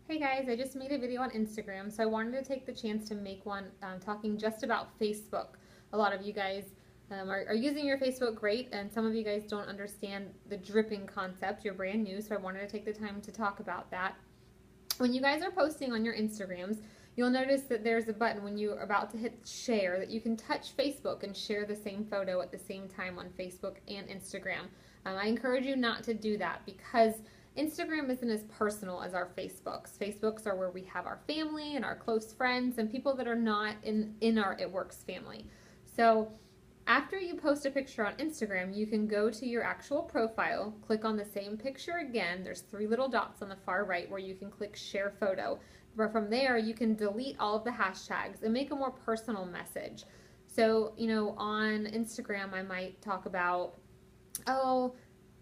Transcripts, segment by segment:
Hey guys, I just made a video on Instagram, so I wanted to take the chance to make one talking just about Facebook. A lot of you guys are using your Facebook great, and some of you guys don't understand the dripping concept. You're brand new, so I wanted to take the time to talk about that. When you guys are posting on your Instagrams, you'll notice that there's a button when you're about to hit share that you can touch Facebook and share the same photo at the same time on Facebook and Instagram. I encourage you not to do that because Instagram isn't as personal as our Facebooks. Facebooks are where we have our family and our close friends and people that are not in our It Works family. So after you post a picture on Instagram, you can go to your actual profile, click on the same picture again. There's three little dots on the far right where you can click share photo. Where from there, you can delete all of the hashtags and make a more personal message. So, on Instagram, I might talk about, oh,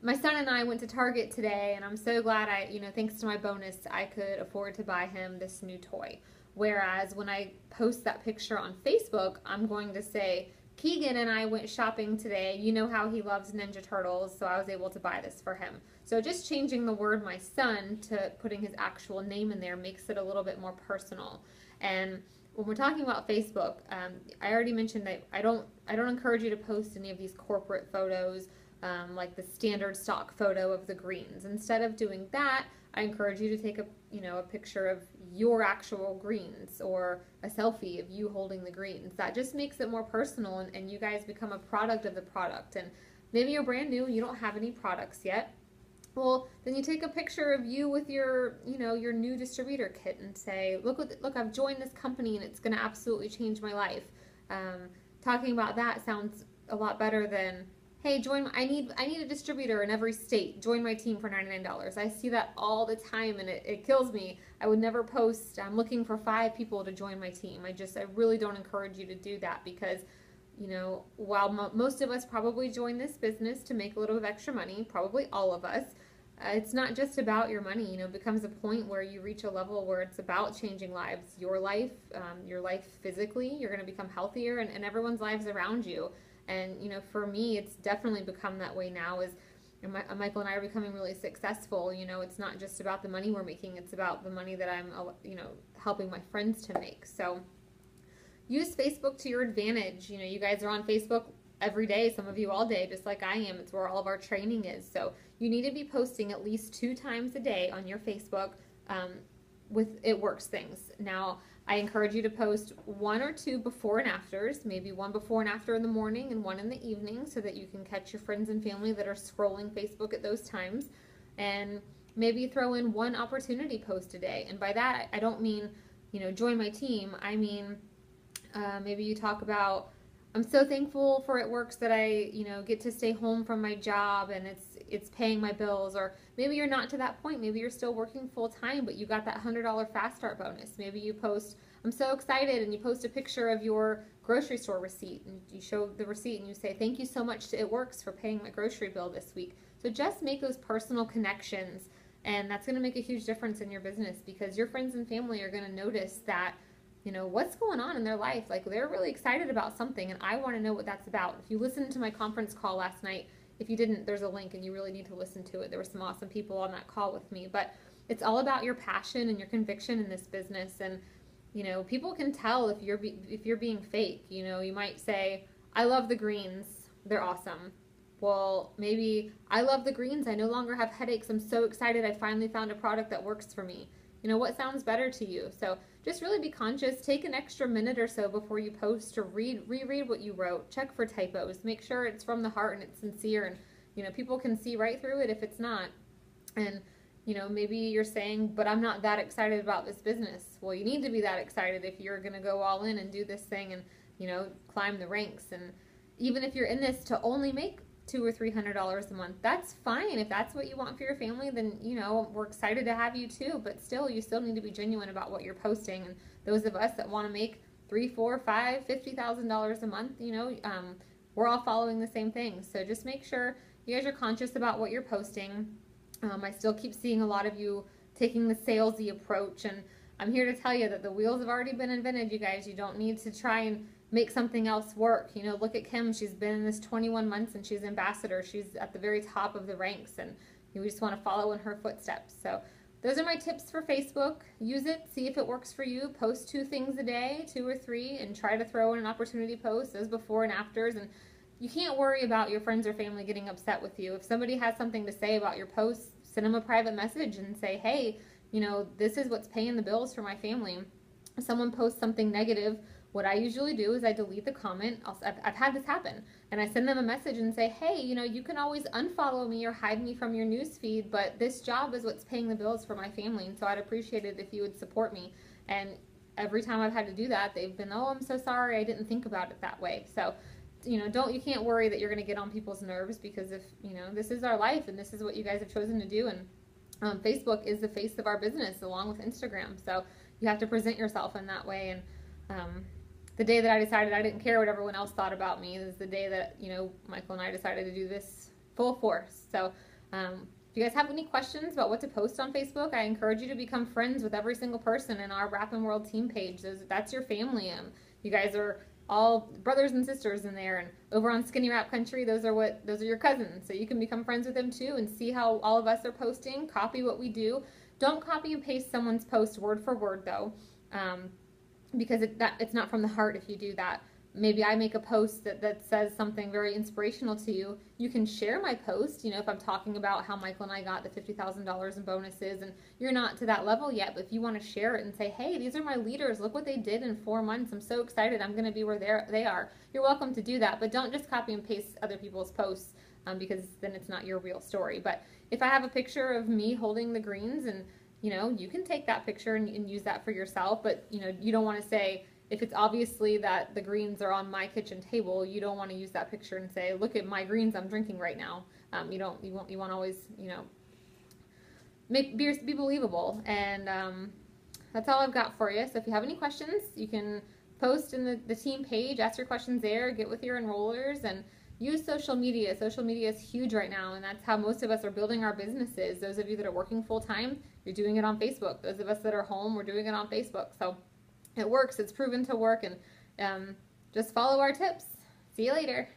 my son and I went to Target today, and I'm so glad thanks to my bonus, I could afford to buy him this new toy. Whereas when I post that picture on Facebook, I'm going to say, Keegan and I went shopping today. You know how he loves Ninja Turtles, so I was able to buy this for him. So just changing the word my son to putting his actual name in there makes it a little bit more personal. And when we're talking about Facebook, I already mentioned that I don't encourage you to post any of these corporate photos, like the standard stock photo of the greens. Instead of doing that, I encourage you to take a picture of your actual greens or a selfie of you holding the greens. That just makes it more personal, and you guys become a product of the product. And maybe you're brand new and you don't have any products yet. Well, then you take a picture of you with your new distributor kit and say, look, I've joined this company and it's going to absolutely change my life. Talking about that sounds a lot better than, hey, I need a distributor in every state. Join my team for $99. I see that all the time, and it kills me. I would never post, I'm looking for 5 people to join my team. I really don't encourage you to do that because, while most of us probably join this business to make a little bit of extra money, probably all of us, it's not just about your money. It becomes a point where you reach a level where it's about changing lives. Your life physically, you're going to become healthier, and everyone's lives around you. And, for me, it's definitely become that way now as Michael and I are becoming really successful. It's not just about the money we're making. It's about the money that I'm, helping my friends to make. So use Facebook to your advantage. You guys are on Facebook every day, some of you all day, just like I am. It's where all of our training is. So you need to be posting at least 2 times a day on your Facebook with It Works things. Now, I encourage you to post 1 or 2 before and afters, maybe 1 before and after in the morning and 1 in the evening so that you can catch your friends and family that are scrolling Facebook at those times. And maybe throw in 1 opportunity post a day. And by that, I don't mean, join my team. I mean, maybe you talk about, I'm so thankful for It Works that I, get to stay home from my job and it's paying my bills. Or maybe you're not to that point. Maybe you're still working full time, but you got that $100 Fast Start bonus. Maybe you post, I'm so excited, and you post a picture of your grocery store receipt and you show the receipt and you say, thank you so much to It Works for paying my grocery bill this week. So just make those personal connections, and that's going to make a huge difference in your business because your friends and family are going to notice that what's going on in their life. Like, they're really excited about something, and I want to know what that's about. If you listened to my conference call last night, if you didn't, there's a link, and you really need to listen to it. There were some awesome people on that call with me. But it's all about your passion and your conviction in this business. And, people can tell if you're being fake. You might say, I love the greens. They're awesome. Well, maybe I love the greens. I no longer have headaches. I'm so excited. I finally found a product that works for me. What sounds better to you? So just really be conscious. Take an extra minute or so before you post to reread what you wrote. Check for typos. Make sure it's from the heart and it's sincere, and people can see right through it if it's not. And maybe you're saying, but I'm not that excited about this business. Well, you need to be that excited if you're going to go all in and do this thing and climb the ranks. And even if you're in this to only make $200 or $300 a month, that's fine. If that's what you want for your family, then we're excited to have you too. But still, you still need to be genuine about what you're posting. And those of us that want to make $3, $4, $5, $50,000 a month, we're all following the same thing. So just make sure you guys are conscious about what you're posting. I still keep seeing a lot of you taking the salesy approach, and I'm here to tell you that the wheels have already been invented, you guys. You don't need to try and make something else work. Look at Kim. She's been in this 21 months and she's ambassador. She's at the very top of the ranks, and we just want to follow in her footsteps. So those are my tips for Facebook. Use it, see if it works for you. Post 2 things a day, 2 or 3, and try to throw in an opportunity post, those before and afters. And you can't worry about your friends or family getting upset with you. If somebody has something to say about your post, send them a private message and say, hey, this is what's paying the bills for my family. If someone posts something negative, what I usually do is I delete the comment. I've had this happen, and I send them a message and say, hey, you can always unfollow me or hide me from your news feed, but this job is what's paying the bills for my family, and so I'd appreciate it if you would support me. And every time I've had to do that, they've been, oh, I'm so sorry, I didn't think about it that way. So, you can't worry that you're going to get on people's nerves, because if, this is our life and this is what you guys have chosen to do, and Facebook is the face of our business along with Instagram. So you have to present yourself in that way. And the day that I decided I didn't care what everyone else thought about me is the day that, Michael and I decided to do this full force. So if you guys have any questions about what to post on Facebook, I encourage you to become friends with every single person in our Rappin' World team page. That's your family. You guys are all brothers and sisters in there. And over on Skinny Rap Country, those are your cousins. So you can become friends with them too and see how all of us are posting. Copy what we do. Don't copy and paste someone's post word for word though. Because it's not from the heart if you do that. Maybe I make a post that says something very inspirational to you. You can share my post, if I'm talking about how Michael and I got the $50,000 in bonuses, and you're not to that level yet, but if you want to share it and say, hey, these are my leaders, look what they did in 4 months, I'm so excited, I'm going to be where they are, you're welcome to do that. But don't just copy and paste other people's posts, because then it's not your real story. But if I have a picture of me holding the greens, and you can take that picture and use that for yourself, but you don't want to say, if it's obviously that the greens are on my kitchen table, you don't want to use that picture and say, look at my greens I'm drinking right now. You want to always, be believable. And that's all I've got for you. So if you have any questions, you can post in the team page, ask your questions there, get with your enrollers, and use social media. Social media is huge right now, and that's how most of us are building our businesses. Those of you that are working full-time, you're doing it on Facebook. Those of us that are home, we're doing it on Facebook. So it works. It's proven to work, and just follow our tips. See you later.